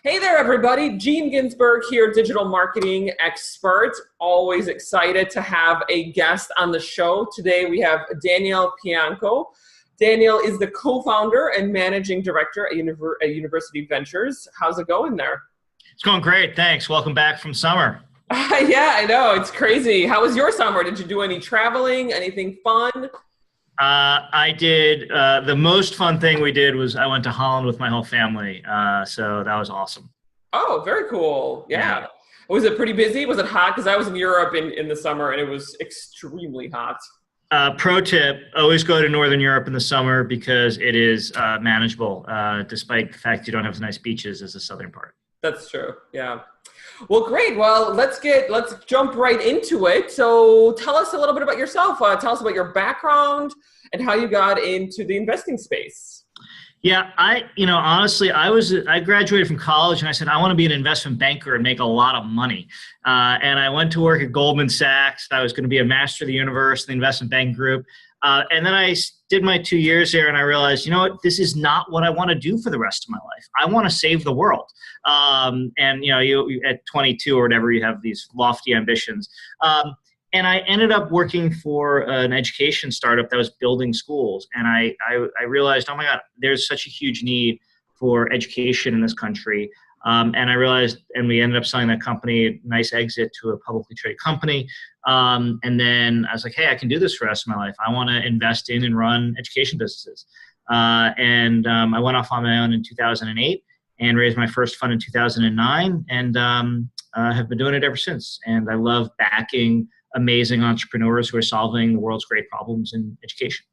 Hey there, everybody. Ginzburg here, digital marketing expert. Always excited to have a guest on the show. Today we have Danielle Pianko. Danielle is the co-founder and managing director at University Ventures. How's it going there? It's going great. Thanks. Welcome back from summer. Yeah, I know. It's crazy. How was your summer? Did you do any traveling? Anything fun? I did. The most fun thing we did was I went to Holland with my whole family. So that was awesome. Oh, very cool. Yeah. Was it pretty busy? Was it hot? Because I was in Europe in the summer and it was extremely hot. Pro tip, always go to Northern Europe in the summer because it is manageable, despite the fact you don't have as nice beaches as the southern part. That's true. Yeah. Well, great. Well, let's jump right into it. So tell us a little bit about yourself. Tell us about your background and how you got into the investing space. Yeah, honestly, I graduated from college and I said, I want to be an investment banker and make a lot of money. And I went to work at Goldman Sachs. I was going to be a master of the universe, the investment bank group. And then I did my 2 years there and I realized, you know what, this is not what I want to do for the rest of my life. I want to save the world. You at 22 or whatever, you have these lofty ambitions. And I ended up working for an education startup that was building schools. And I realized, oh my God, there's such a huge need for education in this country. And I realized, and we ended up selling that company, a nice exit to a publicly traded company. And then I was like, hey, I can do this for the rest of my life. I want to invest in and run education businesses. I went off on my own in 2008 and raised my first fund in 2009 and have been doing it ever since. And I love backing amazing entrepreneurs who are solving the world's great problems in education.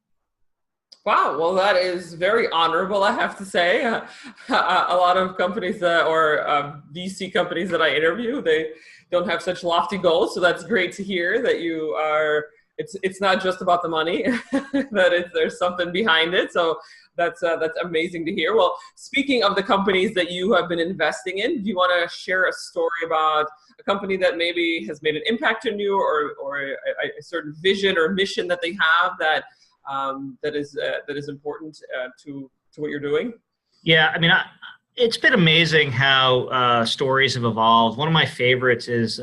Wow, well, that is very honorable, I have to say. A lot of companies VC companies that I interview, they don't have such lofty goals. So that's great to hear that you are. It's not just about the money, that there's something behind it. So that's amazing to hear. Well, speaking of the companies that you have been investing in, do you want to share a story about a company that maybe has made an impact on you, or a certain vision or mission that they have that is important to what you're doing? Yeah, I mean, it's been amazing how stories have evolved. One of my favorites is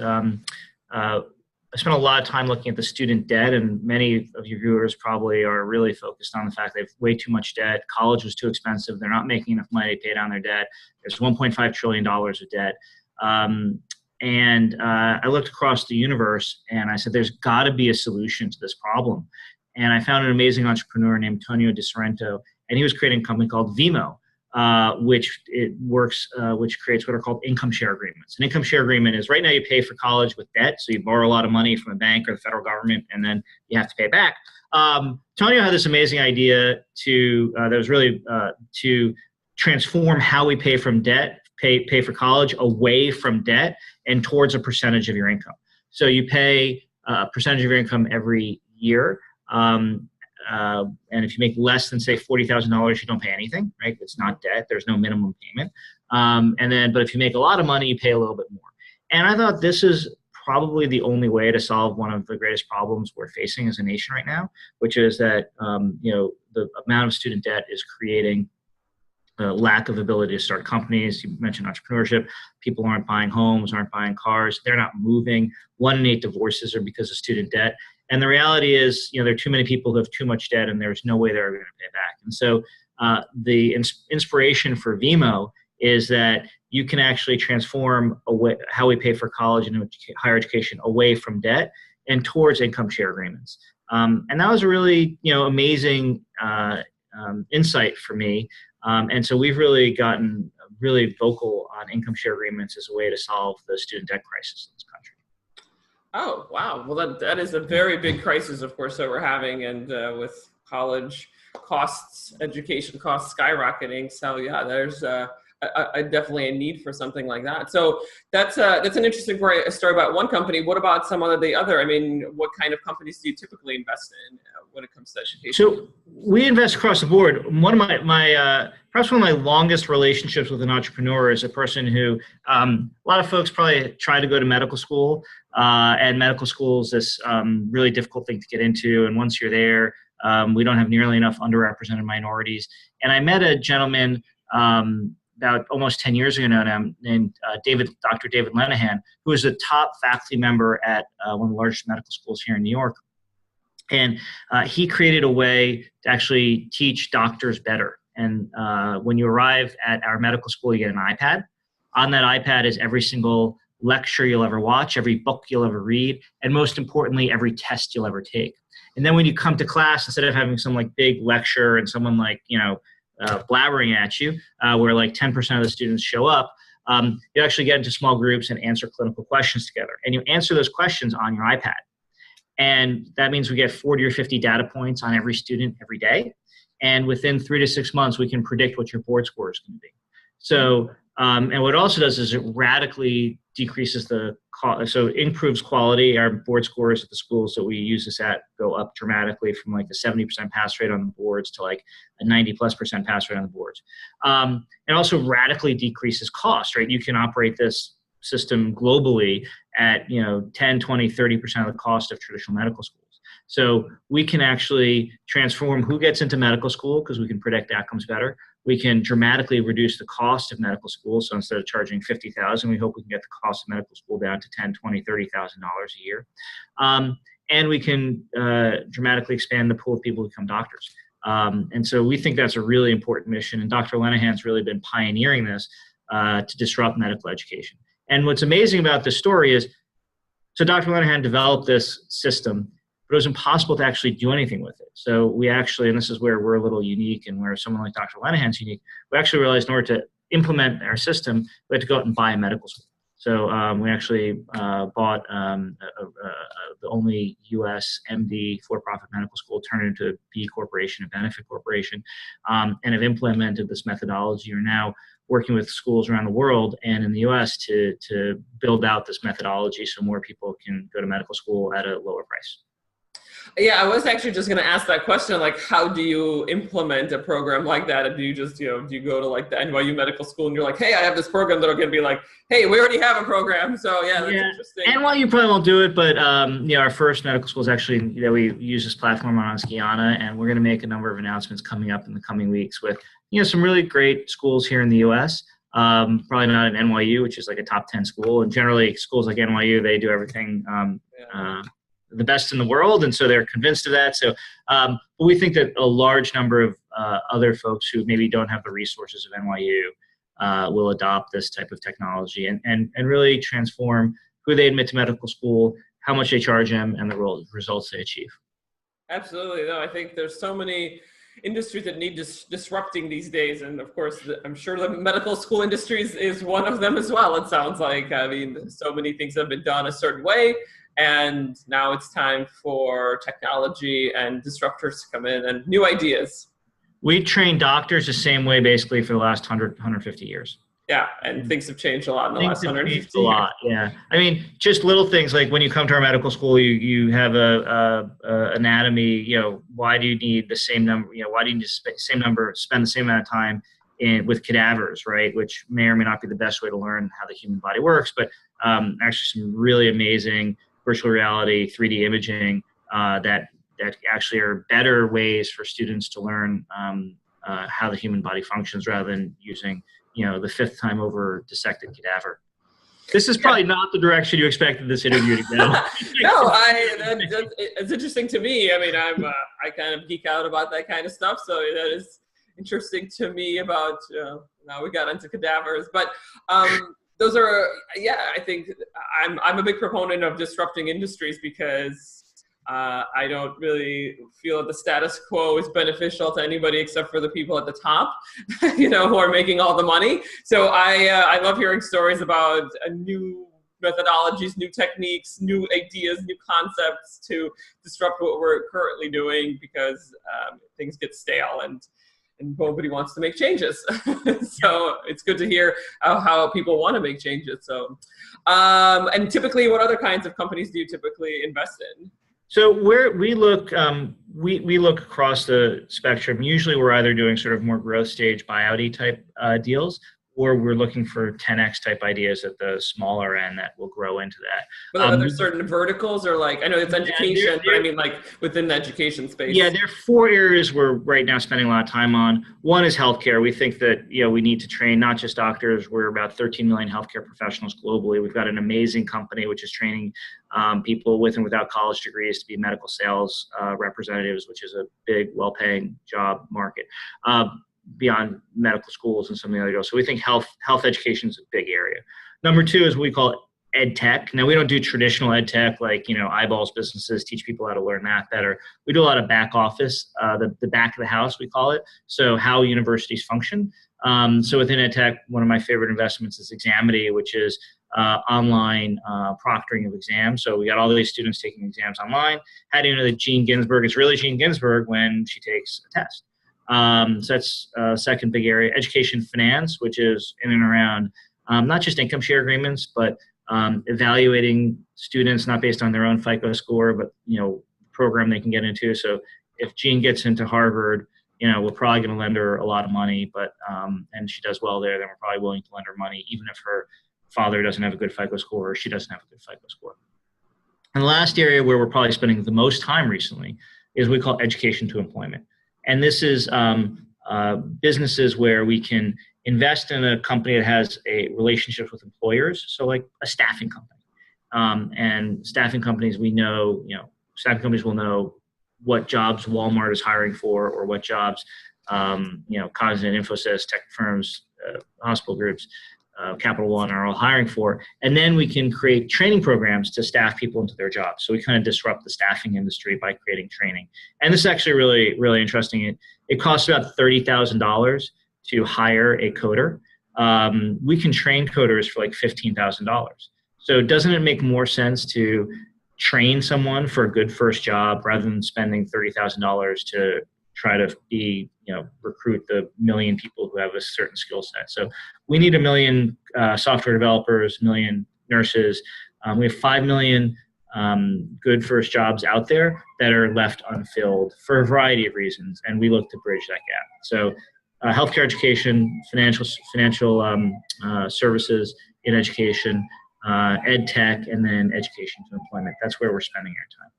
I spent a lot of time looking at the student debt, and many of your viewers probably are really focused on the fact they have way too much debt. College was too expensive. They're not making enough money to pay down their debt. There's $1.5 trillion of debt. I looked across the universe and I said, there's got to be a solution to this problem. And I found an amazing entrepreneur named Tonio Di Sorrento, and he was creating a company called Vimo, which creates what are called income share agreements. An income share agreement is right now you pay for college with debt, so you borrow a lot of money from a bank or the federal government, and then you have to pay it back. Tonio had this amazing idea to transform how we pay from debt, pay for college away from debt and towards a percentage of your income. So you pay a percentage of your income every year. And if you make less than, say, $40,000, you don't pay anything, right? It's not debt. There's no minimum payment. But if you make a lot of money, you pay a little bit more. And I thought this is probably the only way to solve one of the greatest problems we're facing as a nation right now, which is that, the amount of student debt is creating a lack of ability to start companies. You mentioned entrepreneurship. People aren't buying homes, aren't buying cars. They're not moving. 1 in 8 divorces are because of student debt. And the reality is, there are too many people who have too much debt and there's no way they're going to pay back. And so the inspiration for Vimo is that you can actually transform how we pay for college and higher education away from debt and towards income share agreements. And that was a really, amazing insight for me. And so we've really gotten really vocal on income share agreements as a way to solve the student debt crisis in this country. Oh, wow. Well, that is a very big crisis, of course, that we're having, and with college costs, education costs skyrocketing. So yeah, there's definitely a need for something like that. So that's an interesting story about one company. What about some of the other? I mean, what kind of companies do you typically invest in when it comes to education? So we invest across the board. One of perhaps one of my longest relationships with an entrepreneur is a person who a lot of folks probably try to go to medical school, and medical school is this really difficult thing to get into. And once you're there, we don't have nearly enough underrepresented minorities. And I met a gentleman about almost 10 years ago now, named Dr. David Lenahan, who is a top faculty member at one of the largest medical schools here in New York. And he created a way to actually teach doctors better. And when you arrive at our medical school, you get an iPad. On that iPad is every single lecture you'll ever watch, every book you'll ever read, and most importantly, every test you'll ever take. And then when you come to class, instead of having some like big lecture and someone like, blabbering at you, where like 10% of the students show up, you actually get into small groups and answer clinical questions together. And you answer those questions on your iPad. And that means we get 40 or 50 data points on every student every day. And within 3 to 6 months, we can predict what your board score is going to be. So, and what it also does is it radically decreases so it improves quality. Our board scores at the schools that we use this at go up dramatically from like the 70% pass rate on the boards to like a 90+% pass rate on the boards. It also radically decreases cost, right? You can operate this system globally at 10, 20, 30% of the cost of traditional medical schools. So we can actually transform who gets into medical school because we can predict outcomes better. We can dramatically reduce the cost of medical school. So instead of charging $50,000, we hope we can get the cost of medical school down to $10,000, $20,000, $30,000 a year. And we can dramatically expand the pool of people who become doctors. And so we think that's a really important mission. And Dr. Lenahan's really been pioneering this to disrupt medical education. And what's amazing about this story is, so Dr. Lenahan developed this system, but it was impossible to actually do anything with it. So we actually, and this is where we're a little unique and where someone like Dr. Lenahan's unique, we actually realized in order to implement our system, we had to go out and buy a medical school. So we actually bought the only U.S. MD for-profit medical school, turned it into a B corporation, a benefit corporation, and have implemented this methodology. We're now working with schools around the world and in the U.S. to build out this methodology so more people can go to medical school at a lower price. Yeah, I was actually just going to ask that question, like, how do you implement a program like that? And do you just, do you go to like the NYU medical school and you're like, hey, I have this program that are going to be like, hey, we already have a program. So yeah, that's interesting. NYU probably won't do it, but our first medical school is actually that we use this platform on Guyana, and we're going to make a number of announcements coming up in the coming weeks with, some really great schools here in the U.S. Probably not at NYU, which is like a top 10 school. And generally schools like NYU, they do everything the best in the world, and so they're convinced of that. So but we think that a large number of other folks who maybe don't have the resources of NYU will adopt this type of technology and really transform who they admit to medical school, how much they charge them, and the results they achieve. Absolutely. No, I think there's so many industries that need disrupting these days. And of course, I'm sure the medical school industry is one of them as well. It sounds like, I mean, so many things have been done a certain way. And now it's time for technology and disruptors to come in and new ideas. We train doctors the same way basically for the last 150 years. Yeah, and things have changed a lot in the last 150 years. A lot, yeah. I mean, just little things like when you come to our medical school, you have a anatomy. Why do you need the same number? Why do you need spend the same amount of time with cadavers, right? Which may or may not be the best way to learn how the human body works, but actually some really amazing virtual reality, 3D imaging that actually are better ways for students to learn how the human body functions rather than using, the 5th time over dissected cadaver. This is probably not the direction you expected this interview to go. No, it's interesting to me. I mean, I kind of geek out about that kind of stuff, so that is interesting to me about, now we got into cadavers, but those are, I think I'm a big proponent of disrupting industries because I don't really feel that the status quo is beneficial to anybody except for the people at the top, who are making all the money. So I love hearing stories about new methodologies, new techniques, new ideas, new concepts to disrupt what we're currently doing because things get stale and nobody wants to make changes. So it's good to hear how people want to make changes. So, and typically, what other kinds of companies do you typically invest in? So we look across the spectrum. Usually we're either doing sort of more growth stage buyout-y type deals, or we're looking for 10x type ideas at the smaller end that will grow into that. But are there certain verticals, or like, I know it's education, but I mean like within the education space? Yeah, there are 4 areas we're right now spending a lot of time on. One is healthcare. We think that we need to train not just doctors. We're about 13 million healthcare professionals globally. We've got an amazing company which is training people with and without college degrees to be medical sales representatives, which is a big, well-paying job market. Beyond medical schools and some of the other goals. So we think health education is a big area. Number 2 is what we call ed tech. Now, we don't do traditional ed tech like, eyeballs businesses, teach people how to learn math better. We do a lot of back office, the back of the house, we call it. So how universities function. So within ed tech, one of my favorite investments is Examity, which is online proctoring of exams. So we got all these students taking exams online. How do you know that Jean Ginzburg is really Jean Ginzburg when she takes a test? So that's second big area. Education finance, which is in and around not just income share agreements, but evaluating students not based on their own FICO score, but program they can get into. So if Jean gets into Harvard, we're probably going to lend her a lot of money, but and she does well there, then we're probably willing to lend her money, even if her father doesn't have a good FICO score or she doesn't have a good FICO score. And the last area where we're probably spending the most time recently is what we call education to employment. And this is businesses where we can invest in a company that has a relationship with employers. So like a staffing company. And staffing companies, staffing companies will know what jobs Walmart is hiring for, or what jobs, Cognizant, Infosys, tech firms, hospital groups, Capital One are all hiring for. And then we can create training programs to staff people into their jobs. So we kind of disrupt the staffing industry by creating training. And this is actually really, really interesting. It costs about $30,000 to hire a coder. We can train coders for like $15,000. So doesn't it make more sense to train someone for a good first job rather than spending $30,000 to try to recruit the million people who have a certain skill set? So we need 1 million software developers, 1 million nurses. We have 5 million good first jobs out there that are left unfilled for a variety of reasons, and we look to bridge that gap. So healthcare education, financial services in education, ed tech, and then education to employment. That's where we're spending our time.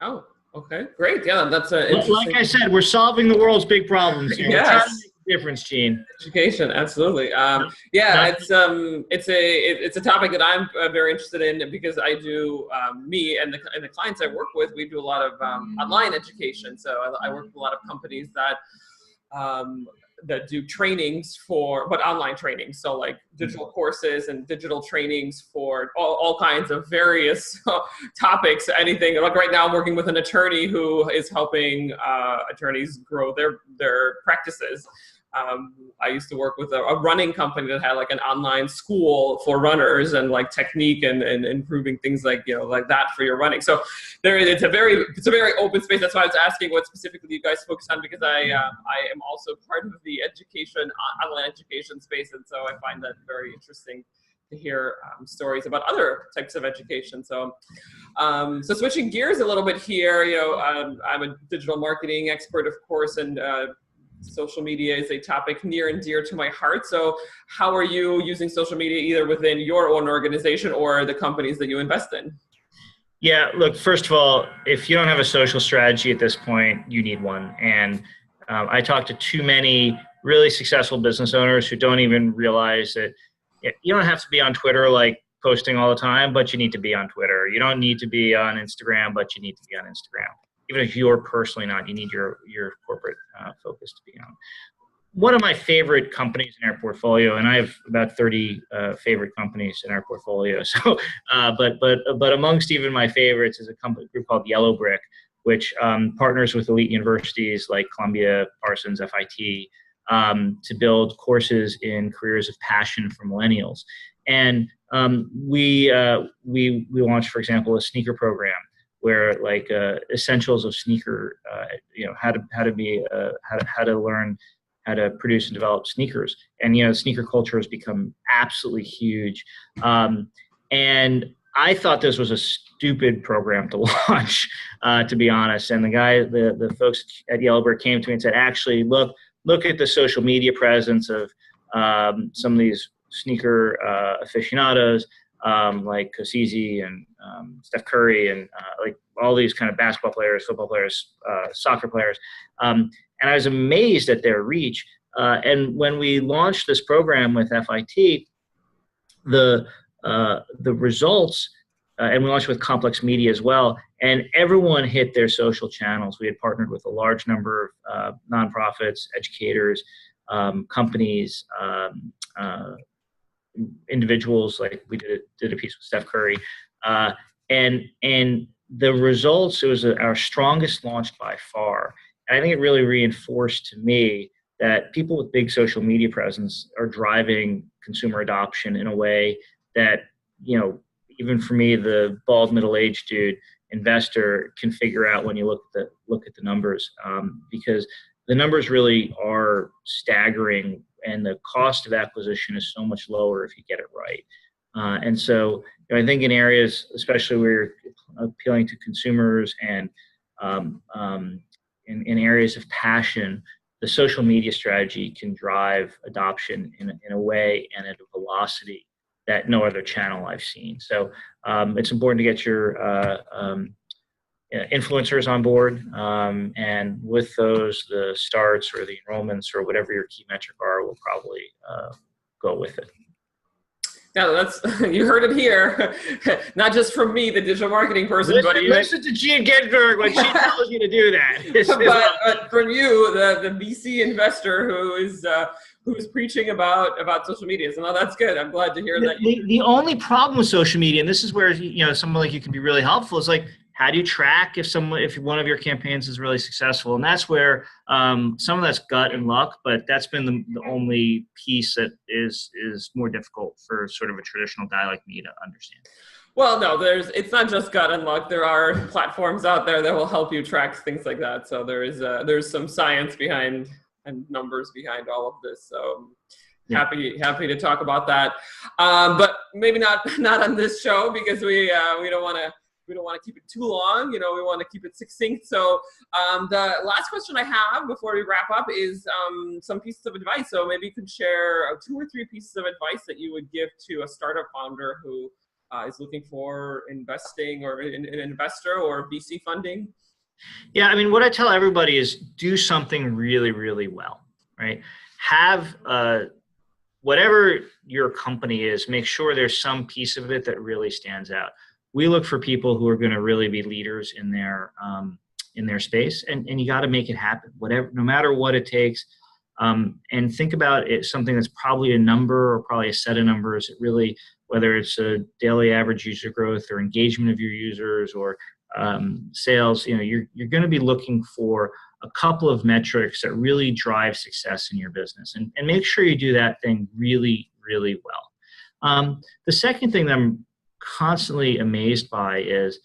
Oh, okay, great. Yeah, that's interesting. Like I said, we're solving the world's big problems here. Yes. We're trying to make a difference, Gene. Education, absolutely. It's a topic that I'm very interested in, because I do me and the clients I work with, we do a lot of online education. So I work with a lot of companies that do trainings but online trainings. So like digital courses and digital trainings for all kinds of various topics, anything. Like right now I'm working with an attorney who is helping attorneys grow their practices. I used to work with a running company that had like an online school for runners and like technique and improving things like that for your running. So it's a very open space. That's why I was asking what specifically you guys focus on, because I am also part of the online education space, and so I find that very interesting to hear stories about other types of education. So switching gears a little bit here, I'm a digital marketing expert, of course, and social media is a topic near and dear to my heart. So how are you using social media either within your own organization or the companies that you invest in? Yeah, look, first of all, if you don't have a social strategy at this point, you need one. And I talk to too many really successful business owners who don't even realize that you don't have to be on Twitter like posting all the time, but you need to be on Twitter. You don't need to be on Instagram, but you need to be on Instagram. Even if you're personally not, you need your corporate focus to be on. One of my favorite companies in our portfolio, and I have about 30 favorite companies in our portfolio. So, but amongst even my favorites is a group called Yellow Brick, which partners with elite universities like Columbia, Parsons, FIT, to build courses in careers of passion for millennials. And we launched, for example, a sneaker program where like essentials of sneaker, how to learn how to produce and develop sneakers. And, sneaker culture has become absolutely huge. And I thought this was a stupid program to launch, to be honest. And the folks at Yellowbird came to me and said, actually, look at the social media presence of some of these sneaker aficionados like Kosizi and Steph Curry and like all these kind of basketball players, football players, soccer players. And I was amazed at their reach. And when we launched this program with FIT, the results, and we launched with Complex Media as well, and everyone hit their social channels. We had partnered with a large number of nonprofits, educators, companies, individuals. Like we did a piece with Steph Curry, and the results, it was our strongest launch by far. And I think it really reinforced to me that people with big social media presence are driving consumer adoption in a way that, even for me, the bald middle-aged dude investor can figure out when you look at the numbers, because the numbers really are staggering, and the cost of acquisition is so much lower if you get it right. And so I think in areas, especially where you're appealing to consumers and in areas of passion, the social media strategy can drive adoption in a way and at a velocity that no other channel I've seen. So it's important to get your influencers on board, and with those, the starts or the enrollments or whatever your key metric are will probably go with it. Yeah, you heard it here. Not just from me, the digital marketing person, listen to Ginzburg when she tells you to do that. But from you, the VC investor who's preaching about social media. So no, that's good. I'm glad to hear that. The only problem with social media, and this is where someone like you can be really helpful, is like, how do you track if one of your campaigns is really successful? And that's where some of that's gut and luck, but that's been the only piece that is more difficult for sort of a traditional guy like me to understand. Well, no, it's not just gut and luck. There are platforms out there that will help you track things like that. So there's some science behind and numbers behind all of this. So happy to talk about that. But maybe not on this show, because we don't want to keep it too long. We want to keep it succinct. So the last question I have before we wrap up is some pieces of advice. So maybe you could share 2 or 3 pieces of advice that you would give to a startup founder who is looking for investing or an investor or VC funding. Yeah, I mean, what I tell everybody is do something really, really well, right? Have whatever your company is, make sure there's some piece of it that really stands out. We look for people who are going to really be leaders in their space, and you got to make it happen, no matter what it takes. And think about it, something that's probably a number or probably a set of numbers. It really, whether it's a daily average user growth or engagement of your users or sales, you're going to be looking for a couple of metrics that really drive success in your business, and make sure you do that thing really, really well. The second thing that I'm constantly amazed by is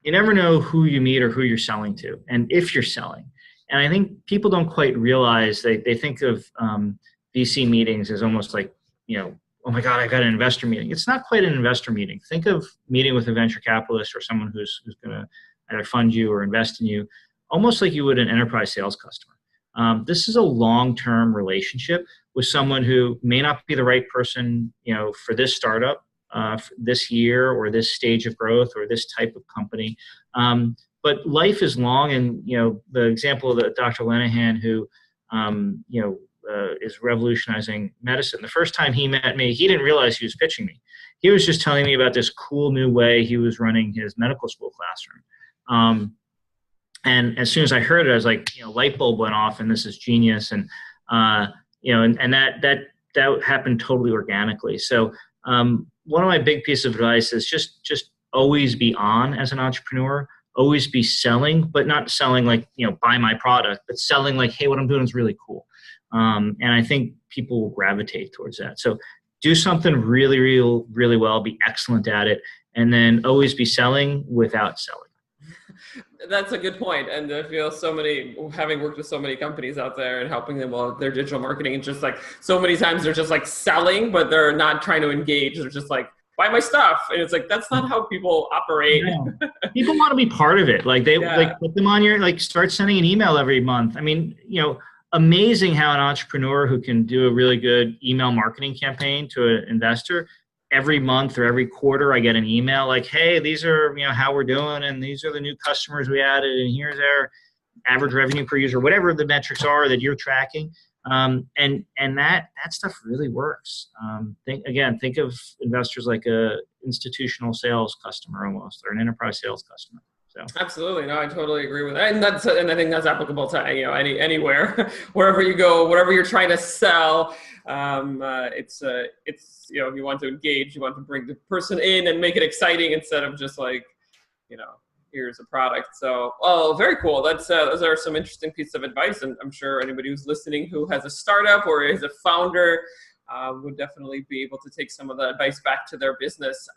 you never know who you meet or who you're selling to, and if you're selling. And I think people don't quite realize, they think of VC meetings as almost like, oh my God, I got an investor meeting. It's not quite an investor meeting. Think of meeting with a venture capitalist or someone who's going to either fund you or invest in you, almost like you would an enterprise sales customer. This is a long-term relationship with someone who may not be the right person, for this startup, this year or this stage of growth or this type of company. But life is long, and the example of Dr. Lenahan, who is revolutionizing medicine. The first time he met me, he didn't realize he was pitching me. He was just telling me about this cool new way he was running his medical school classroom. And as soon as I heard it, I was like, light bulb went off, and this is genius. And and that happened totally organically. So one of my big pieces of advice is just always be on as an entrepreneur. Always be selling, but not selling like, buy my product, but selling like, hey, what I'm doing is really cool. And I think people will gravitate towards that. So do something really, really, really well, be excellent at it, and then always be selling without selling. That's a good point. And I feel having worked with so many companies out there and helping them with their digital marketing, it's just like so many times they're just like selling, but they're not trying to engage. They're just like, buy my stuff. And it's like, that's not how people operate. No. People want to be part of it. Like like put them on your, start sending an email every month. I mean, amazing how an entrepreneur who can do a really good email marketing campaign to an investor, every month or every quarter, I get an email like, hey, these are, how we're doing, and these are the new customers we added, and here's our average revenue per user, whatever the metrics are that you're tracking. And that stuff really works. Think of investors like a institutional sales customer almost, or an enterprise sales customer. So. Absolutely, no, I totally agree with that, and I think that's applicable to anywhere, wherever you go, whatever you're trying to sell. It's you want to engage, you want to bring the person in and make it exciting instead of just like, here's a product. So, very cool. Those are some interesting pieces of advice, and I'm sure anybody who's listening who has a startup or is a founder would definitely be able to take some of the advice back to their business.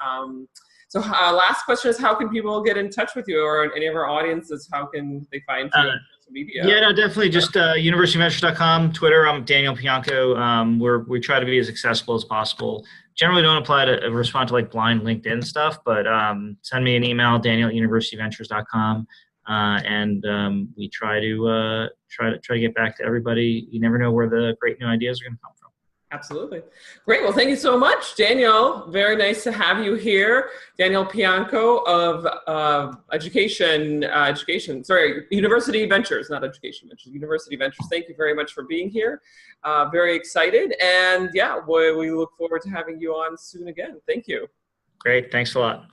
So last question is, how can people get in touch with you, or any of our audiences, how can they find you on social media? Yeah, no, definitely just universityventures.com, Twitter, I'm Daniel Pianko. We try to be as accessible as possible. Generally don't apply to respond to like blind LinkedIn stuff, but send me an email, daniel@universityventures.com, and we try to get back to everybody. You never know where the great new ideas are going to come from. Absolutely. Great. Well, thank you so much, Daniel. Very nice to have you here. Daniel Pianko of University Ventures, not Education Ventures, University Ventures. Thank you very much for being here. Very excited. And yeah, we look forward to having you on soon again. Thank you. Great. Thanks a lot.